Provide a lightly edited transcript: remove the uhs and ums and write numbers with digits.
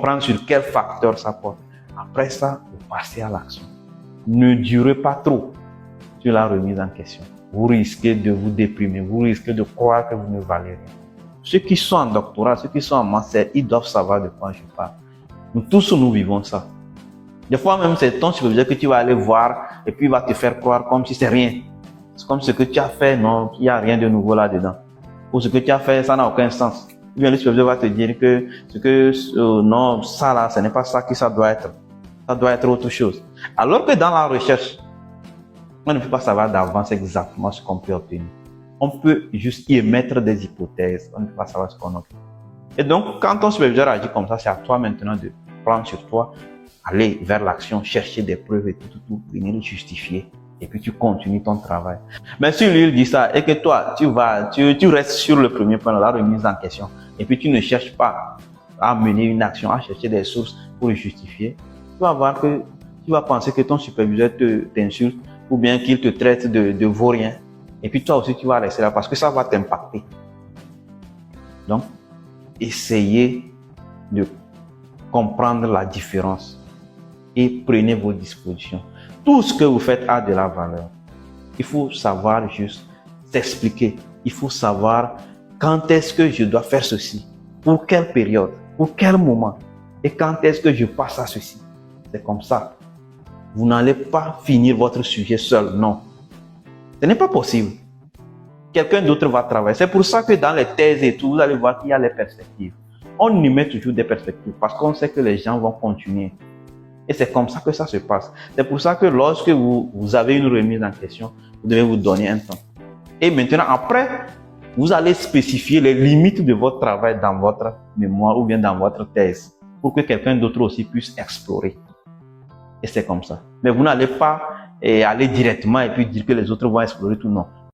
comprendre sur quel facteur ça porte. Après ça, vous passez à l'action. Ne durez pas trop sur la remise en question. Vous risquez de vous déprimer, vous risquez de croire que vous ne valez rien. Ceux qui sont en doctorat, ceux qui sont en master, ils doivent savoir de quoi je parle. Nous tous, nous vivons ça. Des fois même, c'est ton superviseur que tu vas aller voir et puis il va te faire croire comme si c'est rien. C'est comme ce que tu as fait, non, il n'y a rien de nouveau là-dedans. Ou ce que tu as fait, ça n'a aucun sens. Ou bien le superviseur va te dire que non, ça là, ce n'est pas ça que ça doit être. Ça doit être autre chose. Alors que dans la recherche, on ne peut pas savoir d'avance exactement ce qu'on peut obtenir. On peut juste y émettre des hypothèses, on ne peut pas savoir ce qu'on obtient. Et donc, quand ton superviseur agit comme ça, c'est à toi maintenant de prendre sur toi, aller vers l'action, chercher des preuves et tout, venir le justifier. Et puis tu continues ton travail. Mais si lui il dit ça et que toi, tu restes sur le premier point, la remise en question, et puis tu ne cherches pas à mener une action, à chercher des sources pour le justifier, tu vas voir que tu vas penser que ton superviseur t'insulte ou bien qu'il te traite de vaurien. Et puis toi aussi, tu vas rester là parce que ça va t'impacter. Donc, essayez de comprendre la différence et prenez vos dispositions. Tout ce que vous faites a de la valeur. Il faut savoir juste s'expliquer. Il faut savoir quand est-ce que je dois faire ceci, pour quelle période, pour quel moment, et quand est-ce que je passe à ceci. C'est comme ça. Vous n'allez pas finir votre sujet seul, non. Ce n'est pas possible. Quelqu'un d'autre va travailler. C'est pour ça que dans les thèses et tout, vous allez voir qu'il y a les perspectives. On y met toujours des perspectives parce qu'on sait que les gens vont continuer. Et c'est comme ça que ça se passe. C'est pour ça que lorsque vous avez une remise en question, vous devez vous donner un temps. Et maintenant, après, vous allez spécifier les limites de votre travail dans votre mémoire ou bien dans votre thèse pour que quelqu'un d'autre aussi puisse explorer. Et c'est comme ça. Mais vous n'allez pas aller directement et puis dire que les autres vont explorer tout, non.